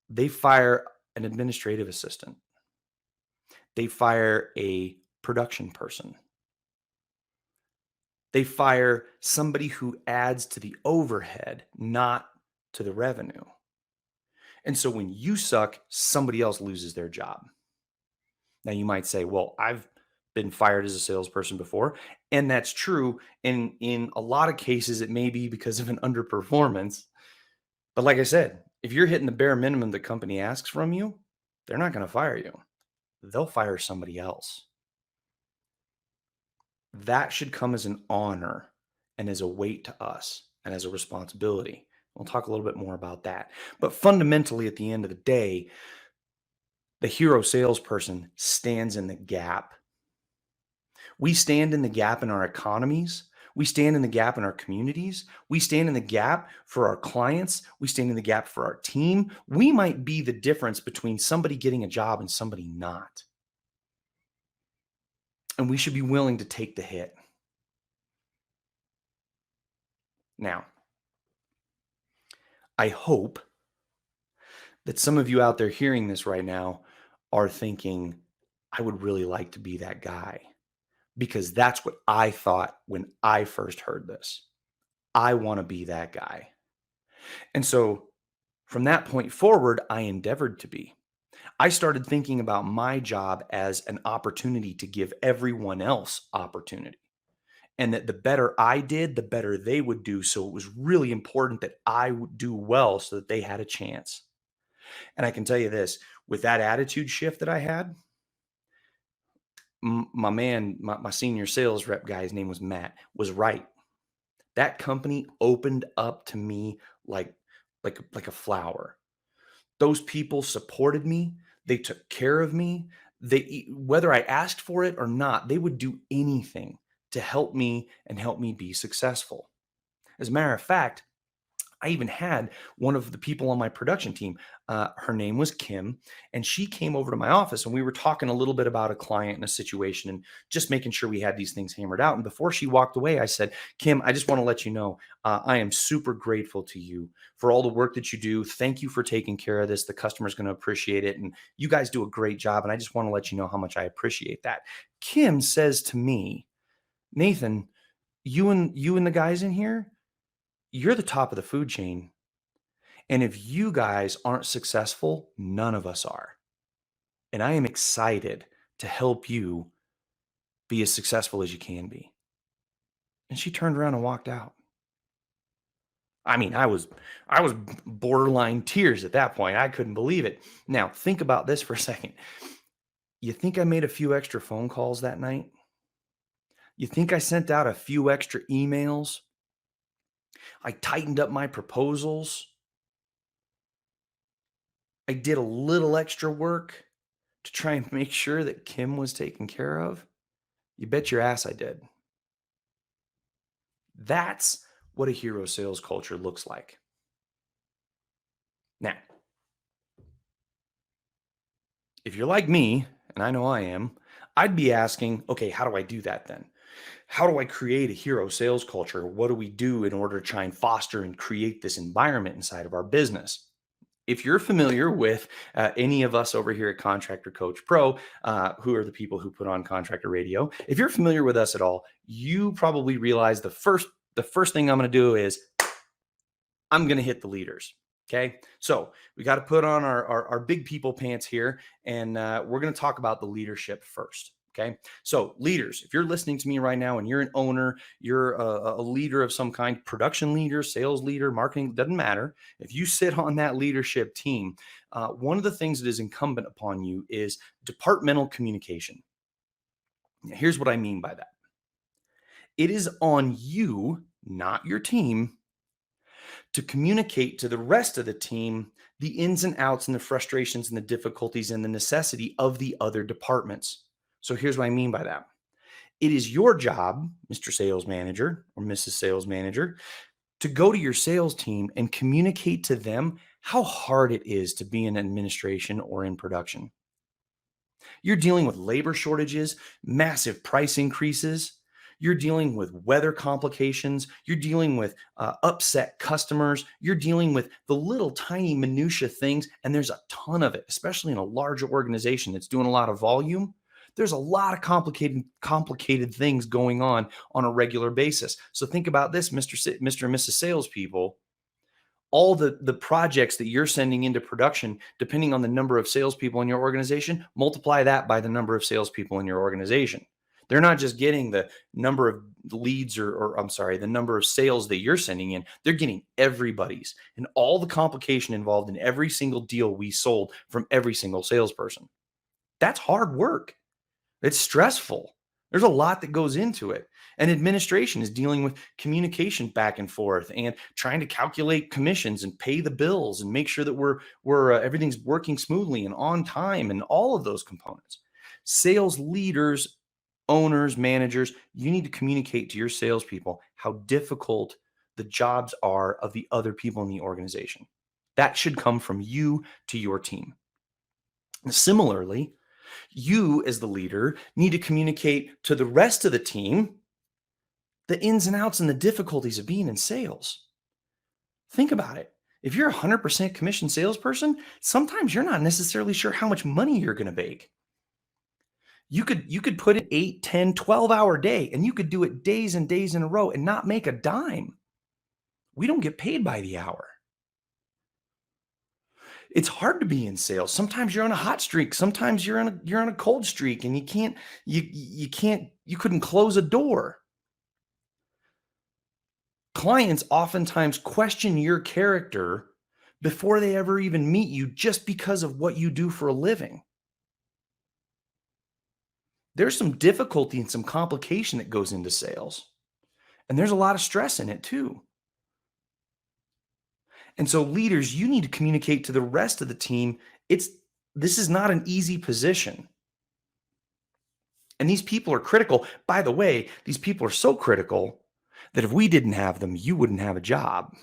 they fire an administrative assistant. They fire a production person. They fire somebody who adds to the overhead, not to the revenue. And so when you suck, somebody else loses their job. Now you might say, well, I've been fired as a salesperson before. And that's true. And in a lot of cases, it may be because of an underperformance. But like I said, if you're hitting the bare minimum the company asks from you, they're not going to fire you. They'll fire somebody else. That should come as an honor and as a weight to us and as a responsibility. We'll talk a little bit more about that. But fundamentally, at the end of the day, the hero salesperson stands in the gap. We stand in the gap in our economies. We stand in the gap in our communities. We stand in the gap for our clients. We stand in the gap for our team. We might be the difference between somebody getting a job and somebody not. And we should be willing to take the hit. Now, I hope that some of you out there hearing this right now are thinking, I would really like to be that guy, because that's what I thought when I first heard this. I want to be that guy. And so from that point forward, I endeavored to be. I started thinking about my job as an opportunity to give everyone else opportunity. And that the better I did, the better they would do. So it was really important that I would do well so that they had a chance. And I can tell you this, with that attitude shift that I had, my senior sales rep guy, his name was Matt, was right. That company opened up to me like a flower. Those people supported me. They took care of me. Whether I asked for it or not, they would do anything to help me and help me be successful. As a matter of fact, I even had one of the people on my production team, her name was Kim, and she came over to my office and we were talking a little bit about a client and a situation and just making sure we had these things hammered out. And before she walked away, I said, Kim, I just want to let you know, I am super grateful to you for all the work that you do. Thank you for taking care of this. The customer's going to appreciate it. And you guys do a great job. And I just want to let you know how much I appreciate that. Kim says to me, Nathan, you and the guys in here, you're the top of the food chain. And if you guys aren't successful, none of us are. And I am excited to help you be as successful as you can be. And she turned around and walked out. I mean, I was borderline tears at that point. I couldn't believe it. Now, think about this for a second. You think I made a few extra phone calls that night? You think I sent out a few extra emails? I tightened up my proposals. I did a little extra work to try and make sure that Kim was taken care of. You bet your ass I did. That's what a hero sales culture looks like. Now, if you're like me, and I know I am, I'd be asking, okay, how do I do that then? How do I create a hero sales culture? What do we do in order to try and foster and create this environment inside of our business? If you're familiar with any of us over here at Contractor Coach Pro, who are the people who put on Contractor Radio, if you're familiar with us at all, you probably realize the first thing I'm going to do is I'm going to hit the leaders. Okay. So we got to put on our big people pants here, and we're going to talk about the leadership first. Okay. So leaders, if you're listening to me right now and you're an owner, you're a leader of some kind, production leader, sales leader, marketing, doesn't matter. If you sit on that leadership team, one of the things that is incumbent upon you is departmental communication. Now, here's what I mean by that. It is on you, not your team, to communicate to the rest of the team the ins and outs and the frustrations and the difficulties and the necessity of the other departments. So here's what I mean by that. It is your job, Mr. Sales Manager or Mrs. Sales Manager, to go to your sales team and communicate to them how hard it is to be in administration or in production. You're dealing with labor shortages, massive price increases. You're dealing with weather complications. You're dealing with upset customers. You're dealing with the little tiny minutia things. And there's a ton of it, especially in a larger organization that's doing a lot of volume. There's a lot of complicated things going on a regular basis. So think about this, Mr. and Mrs. Salespeople. All the projects that you're sending into production, depending on the number of salespeople in your organization, multiply that by the number of salespeople in your organization. They're not just getting the number of leads or I'm sorry, the number of sales that you're sending in. They're getting everybody's and all the complication involved in every single deal we sold from every single salesperson. That's hard work. It's stressful. There's a lot that goes into it. And administration is dealing with communication back and forth and trying to calculate commissions and pay the bills and make sure that we're everything's working smoothly and on time and all of those components. Sales leaders, owners, managers, you need to communicate to your salespeople how difficult the jobs are of the other people in the organization. That should come from you to your team. Similarly, you as the leader need to communicate to the rest of the team the ins and outs and the difficulties of being in sales. Think about it. If you're a 100% commission salesperson, sometimes you're not necessarily sure how much money you're going to make. You could put an 8, 10, 12-hour day, and you could do it days and days in a row and not make a dime. We don't get paid by the hour. It's hard to be in sales. Sometimes you're on a hot streak. Sometimes you're on a cold streak, and you couldn't close a door. Clients oftentimes question your character before they ever even meet you just because of what you do for a living. There's some difficulty and some complication that goes into sales, and there's a lot of stress in it too. And so leaders, you need to communicate to the rest of the team. This is not an easy position. And these people are critical. By the way, these people are so critical that if we didn't have them, you wouldn't have a job.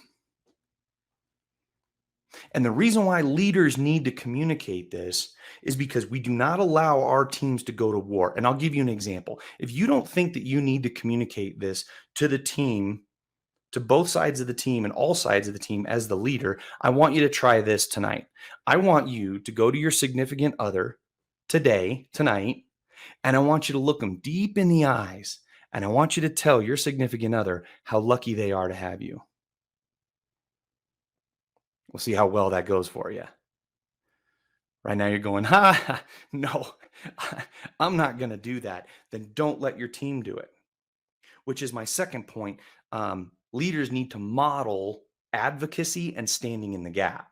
And the reason why leaders need to communicate this is because we do not allow our teams to go to war. And I'll give you an example. If you don't think that you need to communicate this to the team, to both sides of the team and all sides of the team as the leader, I want you to try this tonight. I want you to go to your significant other tonight, and I want you to look them deep in the eyes, and I want you to tell your significant other how lucky they are to have you. We'll see how well that goes for you. Right now you're going, no, I'm not going to do that. Then don't let your team do it, which is my second point. Leaders need to model advocacy and standing in the gap.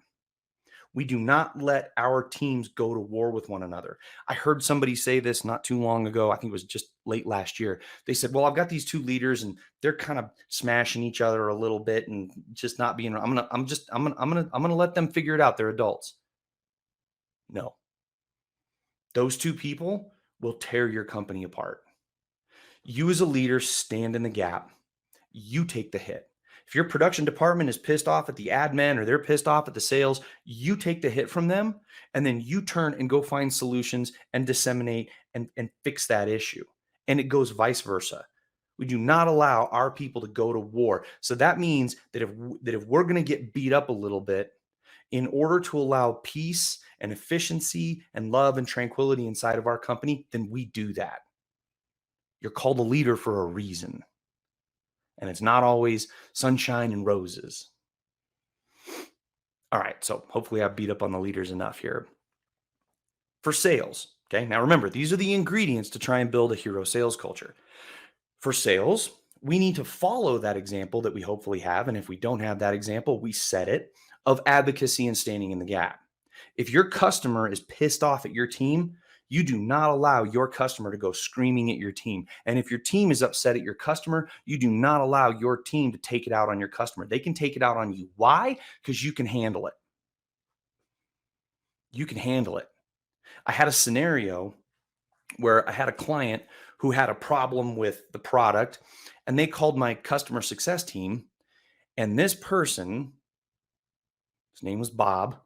We do not let our teams go to war with one another. I heard somebody say this not too long ago. I think it was just late last year. They said, well, I've got these two leaders and they're kind of smashing each other a little bit and just not being, I'm going to let them figure it out. They're adults. No, those two people will tear your company apart. You as a leader, stand in the gap you take the hit. If your production department is pissed off at the admin or they're pissed off at the sales, you take the hit from them, and then you turn and go find solutions and disseminate and fix that issue. And it goes vice versa. We do not allow our people to go to war. So that means that if we're going to get beat up a little bit, in order to allow peace and efficiency and love and tranquility inside of our company, then we do that. You're called a leader for a reason. And it's not always sunshine and roses. All right, so hopefully I've beat up on the leaders enough here. For sales, okay? Now remember, these are the ingredients to try and build a hero sales culture. For sales, we need to follow that example that we hopefully have. And if we don't have that example, we set it, of advocacy and standing in the gap. If your customer is pissed off at your team, you do not allow your customer to go screaming at your team. And if your team is upset at your customer, you do not allow your team to take it out on your customer. They can take it out on you. Why? Because you can handle it. You can handle it. I had a scenario where I had a client who had a problem with the product, and they called my customer success team, and this person, his name was Bob.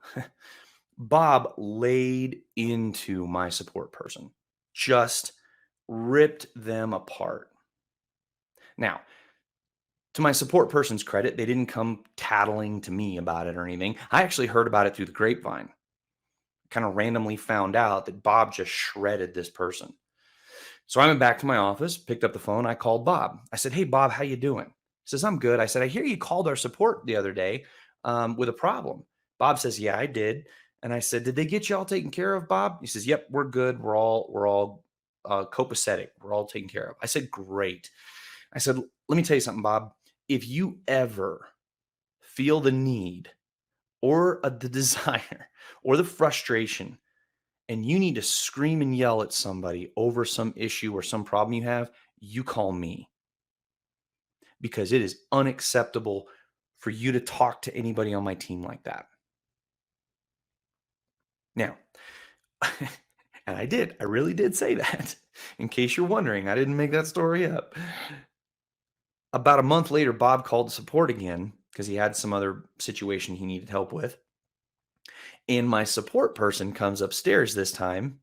Bob laid into my support person, just ripped them apart. Now, to my support person's credit, they didn't come tattling to me about it or anything. I actually heard about it through the grapevine. Kind of randomly found out that Bob just shredded this person. So I went back to my office, picked up the phone. I called Bob. I said, "Hey, Bob, how you doing?" He says, "I'm good." I said, "I hear you called our support the other day with a problem." Bob says, "Yeah, I did." And I said, "Did they get you all taken care of, Bob?" He says, "Yep, we're good. We're all copacetic. We're all taken care of." I said, "Great." I said, "Let me tell you something, Bob. If you ever feel the need or the desire or the frustration, and you need to scream and yell at somebody over some issue or some problem you have, you call me. Because it is unacceptable for you to talk to anybody on my team like that." Now, and I did. I really did say that. In case you're wondering, I didn't make that story up. About a month later, Bob called support again because he had some other situation he needed help with. And my support person comes upstairs this time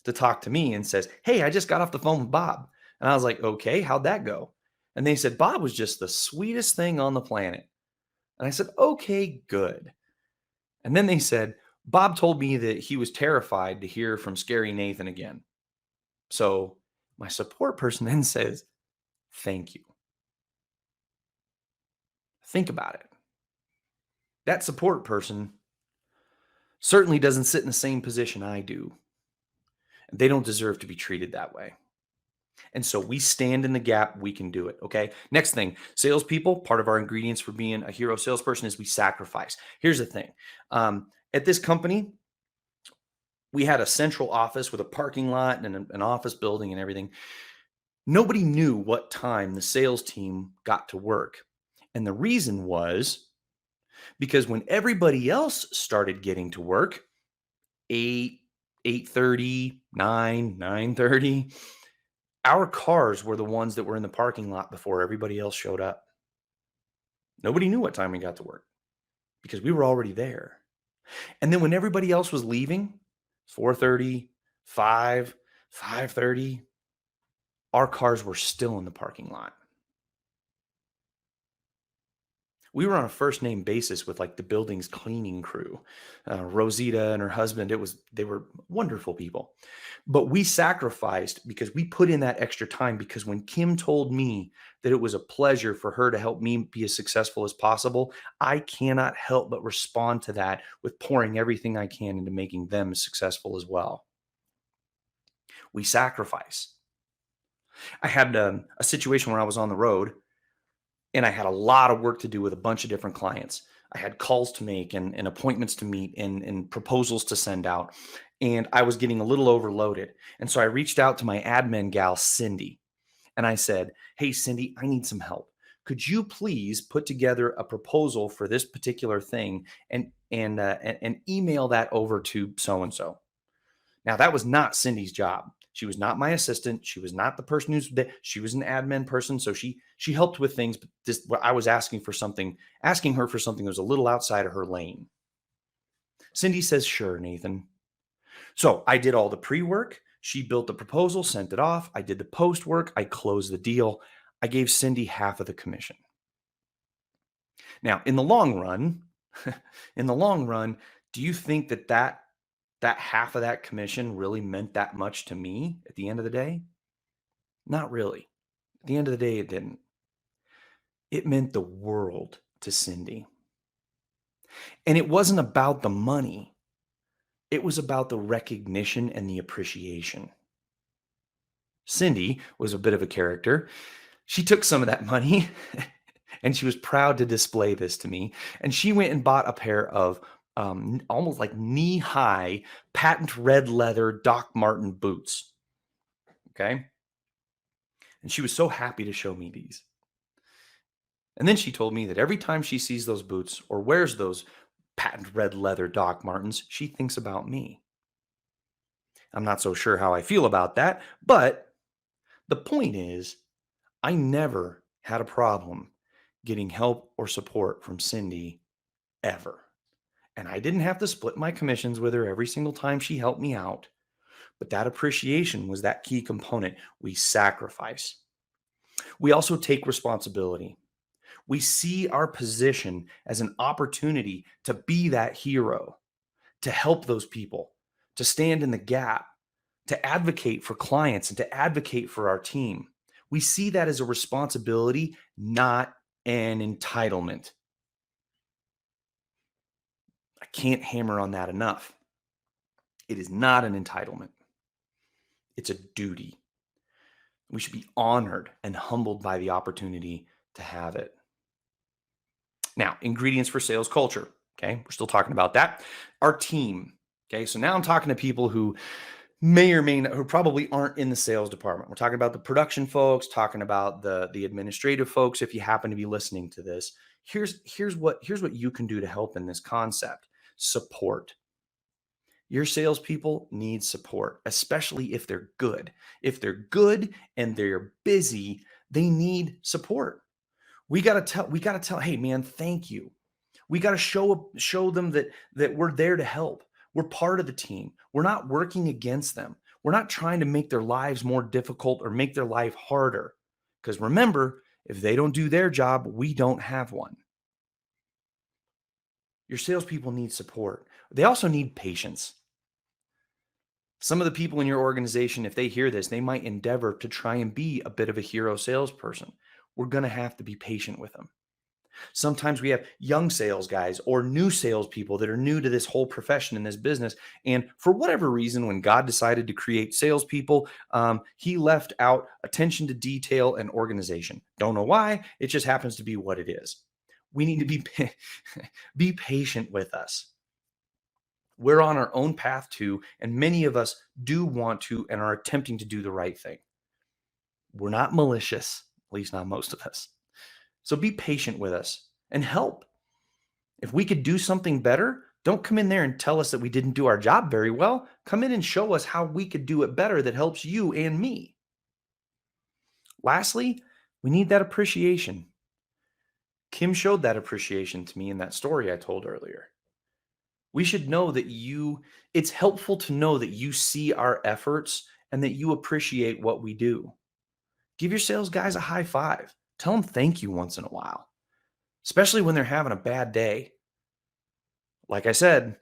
to talk to me and says, "Hey, I just got off the phone with Bob." And I was like, "Okay, how'd that go?" And they said, "Bob was just the sweetest thing on the planet." And I said, "Okay, good." And then they said, "Bob told me that he was terrified to hear from Scary Nathan again." So my support person then says, "Thank you." Think about it. That support person certainly doesn't sit in the same position I do. They don't deserve to be treated that way. And so we stand in the gap. We can do it. Okay. Next thing, salespeople, part of our ingredients for being a hero salesperson is we sacrifice. Here's the thing. At this company, we had a central office with a parking lot and an office building and everything. Nobody knew what time the sales team got to work. And the reason was because when everybody else started getting to work, 8, 8:30, 9, 9:30, our cars were the ones that were in the parking lot before everybody else showed up. Nobody knew what time we got to work because we were already there. And then when everybody else was leaving, 4:30, 5, 5:30, our cars were still in the parking lot. We were on a first name basis with like the building's cleaning crew, Rosita and her husband. They were wonderful people, but we sacrificed because we put in that extra time. Because when Kim told me that it was a pleasure for her to help me be as successful as possible, I cannot help but respond to that with pouring everything I can into making them successful as well. We sacrifice. I had a situation where I was on the road, and I had a lot of work to do with a bunch of different clients. I had calls to make and appointments to meet and proposals to send out. And I was getting a little overloaded. And so I reached out to my admin gal, Cindy. And I said, "Hey, Cindy, I need some help. Could you please put together a proposal for this particular thing and email that over to so-and-so?" Now, that was not Cindy's job. She was not my assistant. She was not the person she was an admin person. So she helped with things, but I was asking her for something that was a little outside of her lane. Cindy says, sure, Nathan. So I did all the pre-work. She built the proposal, sent it off. I did the post work. I closed the deal. I gave Cindy half of the commission. Now, in the long run, do you think that half of that commission really meant that much to me at the end of the day? Not really. At the end of the day, it didn't. It meant the world to Cindy. And it wasn't about the money. It was about the recognition and the appreciation. Cindy was a bit of a character. She took some of that money and she was proud to display this to me. And she went and bought a pair of almost like knee-high patent red leather Doc Marten boots. Okay. And she was so happy to show me these. And then she told me that every time she sees those boots or wears those patent red leather Doc Martens, she thinks about me. I'm not so sure how I feel about that, but the point is, I never had a problem getting help or support from Cindy ever. And I didn't have to split my commissions with her every single time she helped me out. But that appreciation was that key component. We sacrifice. We also take responsibility. We see our position as an opportunity to be that hero, to help those people, to stand in the gap, to advocate for clients and to advocate for our team. We see that as a responsibility, not an entitlement. I can't hammer on that enough. It is not an entitlement. It's a duty. We should be honored and humbled by the opportunity to have it. Now, ingredients for sales culture. Okay, we're still talking about that. Our team. Okay, so now I'm talking to people who may or may not, who probably aren't in the sales department. We're talking about the production folks, talking about the administrative folks. If you happen to be listening to this, here's what you can do to help in this concept. Support. Your salespeople need support, especially if they're good. If they're good and they're busy, they need support. We gotta tell, hey man, thank you. We gotta show them that we're there to help. We're part of the team. We're not working against them. We're not trying to make their lives more difficult or make their life harder. Because remember, if they don't do their job, we don't have one. Your salespeople need support. They also need patience. Some of the people in your organization, if they hear this, they might endeavor to try and be a bit of a hero salesperson. We're going to have to be patient with them. Sometimes we have young sales guys or new salespeople that are new to this whole profession in this business. And for whatever reason, when God decided to create salespeople, he left out attention to detail and organization. Don't know why. It just happens to be what it is. We need to be patient with us. We're on our own path too, and many of us do want to and are attempting to do the right thing. We're not malicious, at least not most of us. So be patient with us and help. If we could do something better, don't come in there and tell us that we didn't do our job very well. Come in and show us how we could do it better that helps you and me. Lastly, we need that appreciation. Kim showed that appreciation to me in that story I told earlier. We should know that it's helpful to know that you see our efforts and that you appreciate what we do. Give your sales guys a high five. Tell them thank you once in a while, especially when they're having a bad day. Like I said,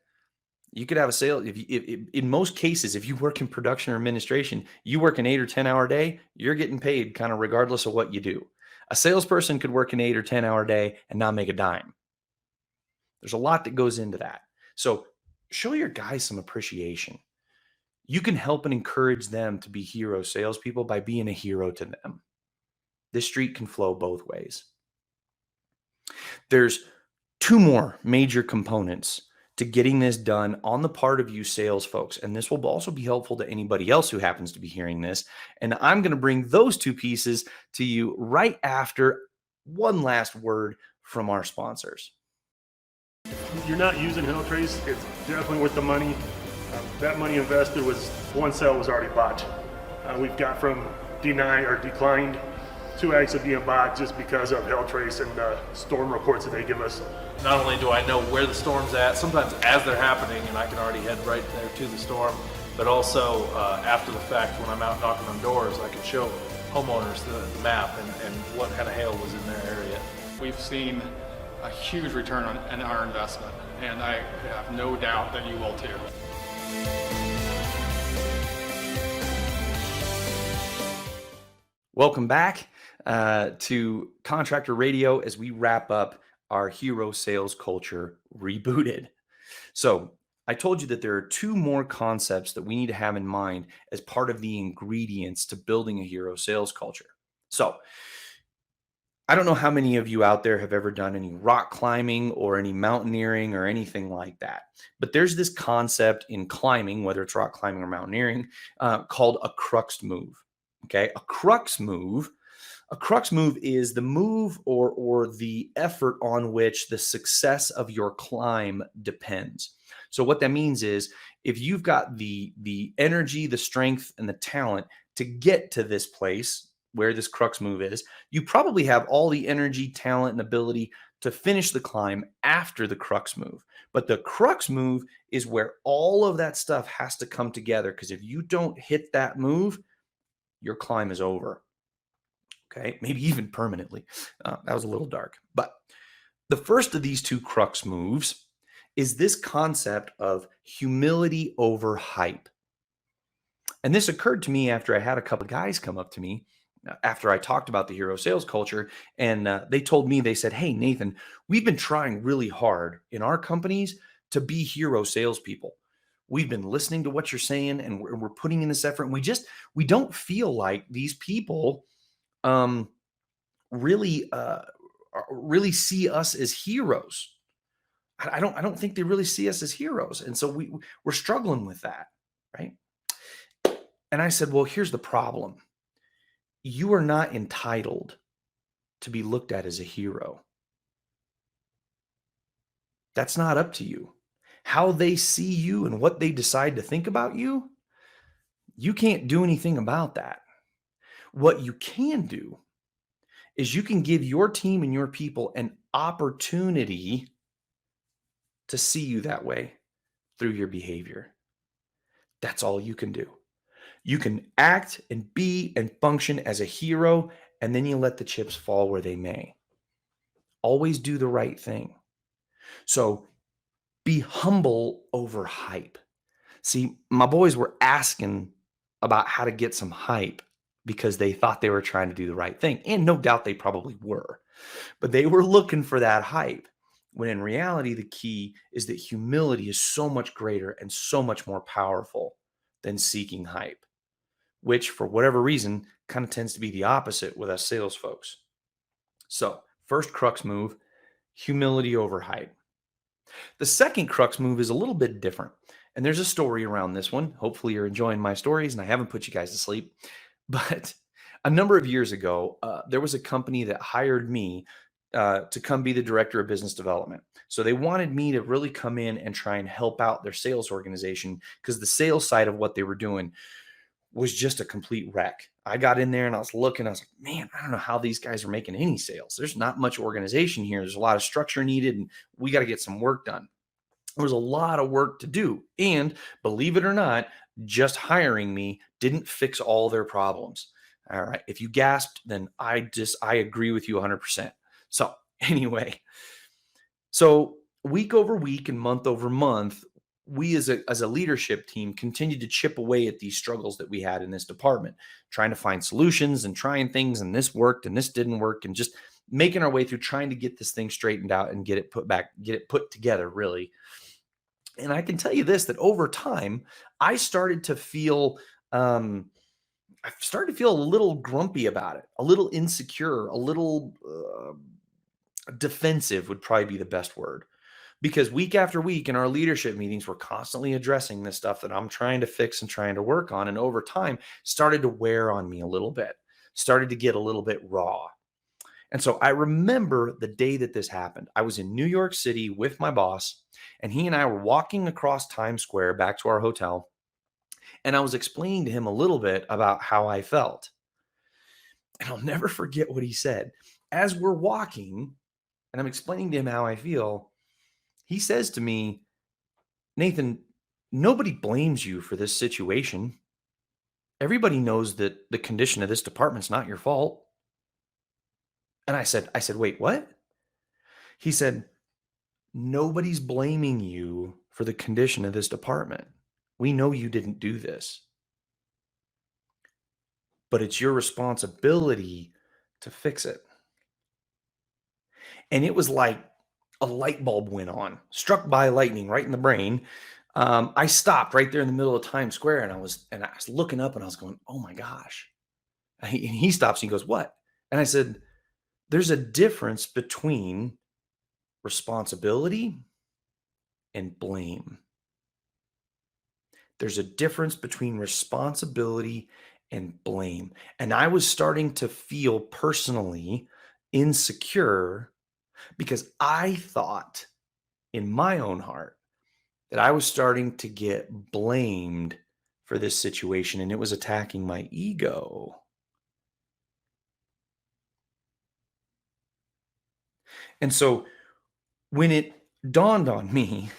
you could have a sale. In most cases, if you work in production or administration, you work an 8 or 10 hour day, you're getting paid kind of regardless of what you do. A salesperson could work an 8 or 10 hour day and not make a dime. There's a lot that goes into that. So show your guys some appreciation. You can help and encourage them to be hero salespeople by being a hero to them. This street can flow both ways. There's 2 more major components to getting this done on the part of you sales folks. And this will also be helpful to anybody else who happens to be hearing this. And I'm going to bring those 2 pieces to you right after one last word from our sponsors. You're not using Hill Trace, it's definitely worth the money. That money invested one sale was already bought. We've got from denied or declined 2 acts of being bought just because of hail trace and storm reports that they give us. Not only do I know where the storm's at, sometimes as they're happening, and I can already head right there to the storm, but also after the fact, when I'm out knocking on doors, I can show homeowners the map and what kind of hail was in their area. We've seen a huge return on our investment, and I have no doubt that you will too. Welcome back to Contractor Radio as we wrap up our hero sales culture rebooted. So I told you that there are 2 more concepts that we need to have in mind as part of the ingredients to building a hero sales culture. So I don't know how many of you out there have ever done any rock climbing or any mountaineering or anything like that, but there's this concept in climbing, whether it's rock climbing or mountaineering, called a crux move. Okay, a crux move is the move or the effort on which the success of your climb depends. So what that means is if you've got the energy, the strength, and the talent to get to this place where this crux move is, you probably have all the energy, talent, and ability to finish the climb after the crux move. But the crux move is where all of that stuff has to come together, because if you don't hit that move, your climb is over. Okay, maybe even permanently. That was a little dark. But the first of these 2 crux moves is this concept of humility over hype. And this occurred to me after I had a couple of guys come up to me after I talked about the hero sales culture. And they told me, they said, "Hey, Nathan, we've been trying really hard in our companies to be hero salespeople. We've been listening to what you're saying, and we're putting in this effort. And we don't feel like these people really see us as heroes. I don't think they really see us as heroes. And so we're struggling with that, right?" And I said, "Well, here's the problem. You are not entitled to be looked at as a hero. That's not up to you. How they see you and what they decide to think about you, you can't do anything about that. What you can do is you can give your team and your people an opportunity to see you that way through your behavior. That's all you can do. You can act and be and function as a hero, and then you let the chips fall where they may. Always do the right thing. So be humble over hype." See, my boys were asking about how to get some hype because they thought they were trying to do the right thing. And no doubt they probably were. But they were looking for that hype, when in reality, the key is that humility is so much greater and so much more powerful than seeking hype, which for whatever reason kind of tends to be the opposite with us sales folks. So first crux move, humility over hype. The second crux move is a little bit different. And there's a story around this one. Hopefully you're enjoying my stories and I haven't put you guys to sleep. But a number of years ago, there was a company that hired me to come be the director of business development. So they wanted me to really come in and try and help out their sales organization, because the sales side of what they were doing was just a complete wreck. I got in there and I was looking, I was like, man, I don't know how these guys are making any sales. There's not much organization here. There's a lot of structure needed and we got to get some work done. There was a lot of work to do. And believe it or not, just hiring me didn't fix all their problems. All right. If you gasped, then I agree with you 100%. So anyway, so week over week and month over month, we as a leadership team continued to chip away at these struggles that we had in this department, trying to find solutions and trying things, and this worked and this didn't work, and just making our way through trying to get this thing straightened out and get it put together, really. And I can tell you this, that over time, I started to feel a little grumpy about it, a little insecure, a little defensive would probably be the best word. Because week after week in our leadership meetings, we're constantly addressing this stuff that I'm trying to fix and trying to work on. And over time, started to wear on me a little bit, started to get a little bit raw. And so I remember the day that this happened. I was in New York City with my boss, and he and I were walking across Times Square back to our hotel. And I was explaining to him a little bit about how I felt. And I'll never forget what he said. As we're walking, and I'm explaining to him how I feel, he says to me, Nathan, nobody blames you for this situation. Everybody knows that the condition of this department's not your fault. And I said, wait, what? He said, nobody's blaming you for the condition of this department. We know you didn't do this, but it's your responsibility to fix it. And it was like a light bulb went on, struck by lightning right in the brain. I stopped right there in the middle of Times Square, and I was looking up, and I was going, oh my gosh. And he stops and he goes, what? And I said, there's a difference between responsibility and blame. There's a difference between responsibility and blame. And I was starting to feel personally insecure because I thought in my own heart that I was starting to get blamed for this situation, and it was attacking my ego. And so when it dawned on me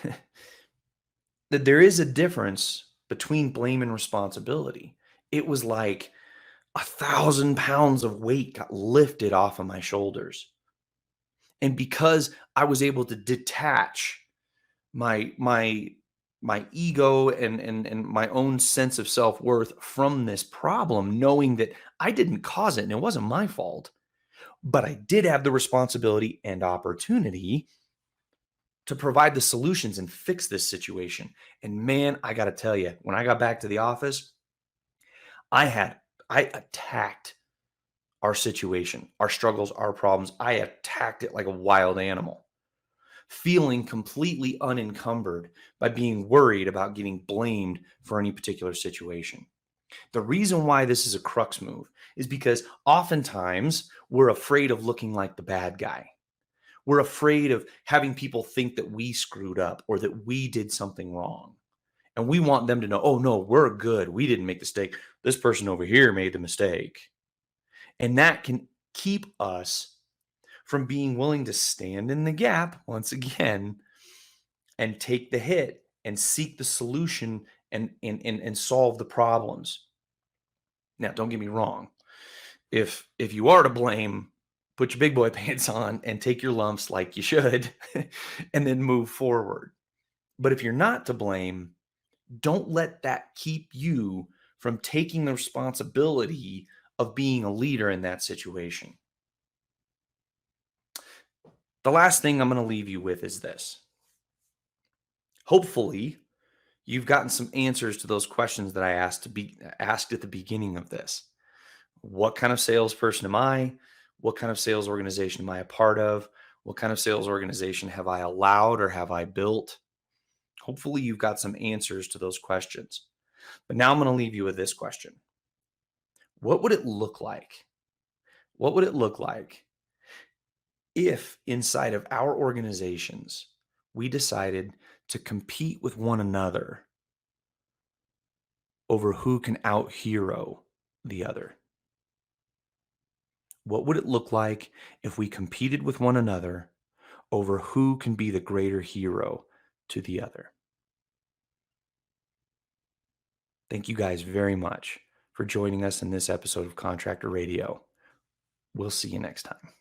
that there is a difference between blame and responsibility, it was like 1,000 pounds of weight got lifted off of my shoulders. And because I was able to detach my ego and my own sense of self-worth from this problem, knowing that I didn't cause it and it wasn't my fault, but I did have the responsibility and opportunity to provide the solutions and fix this situation. And man, I got to tell you, when I got back to the office, I attacked our situation, our struggles, our problems. I attacked it like a wild animal, feeling completely unencumbered by being worried about getting blamed for any particular situation. The reason why this is a crux move is because oftentimes we're afraid of looking like the bad guy. We're afraid of having people think that we screwed up or that we did something wrong. And we want them to know, oh no, we're good. We didn't make the mistake. This person over here made the mistake. And that can keep us from being willing to stand in the gap once again and take the hit and seek the solution and solve the problems. Now, don't get me wrong. If you are to blame, put your big boy pants on and take your lumps like you should and then move forward. But if you're not to blame, don't let that keep you from taking the responsibility of being a leader in that situation. The last thing I'm going to leave you with is this. Hopefully, you've gotten some answers to those questions that I asked at the beginning of this. What kind of salesperson am I? What kind of sales organization am I a part of? What kind of sales organization have I allowed or have I built? Hopefully, you've got some answers to those questions. But now I'm going to leave you with this question. What would it look like? What would it look like if inside of our organizations, we decided to compete with one another over who can out-hero the other? What would it look like if we competed with one another over who can be the greater hero to the other? Thank you guys very much for joining us in this episode of Contractor Radio. We'll see you next time.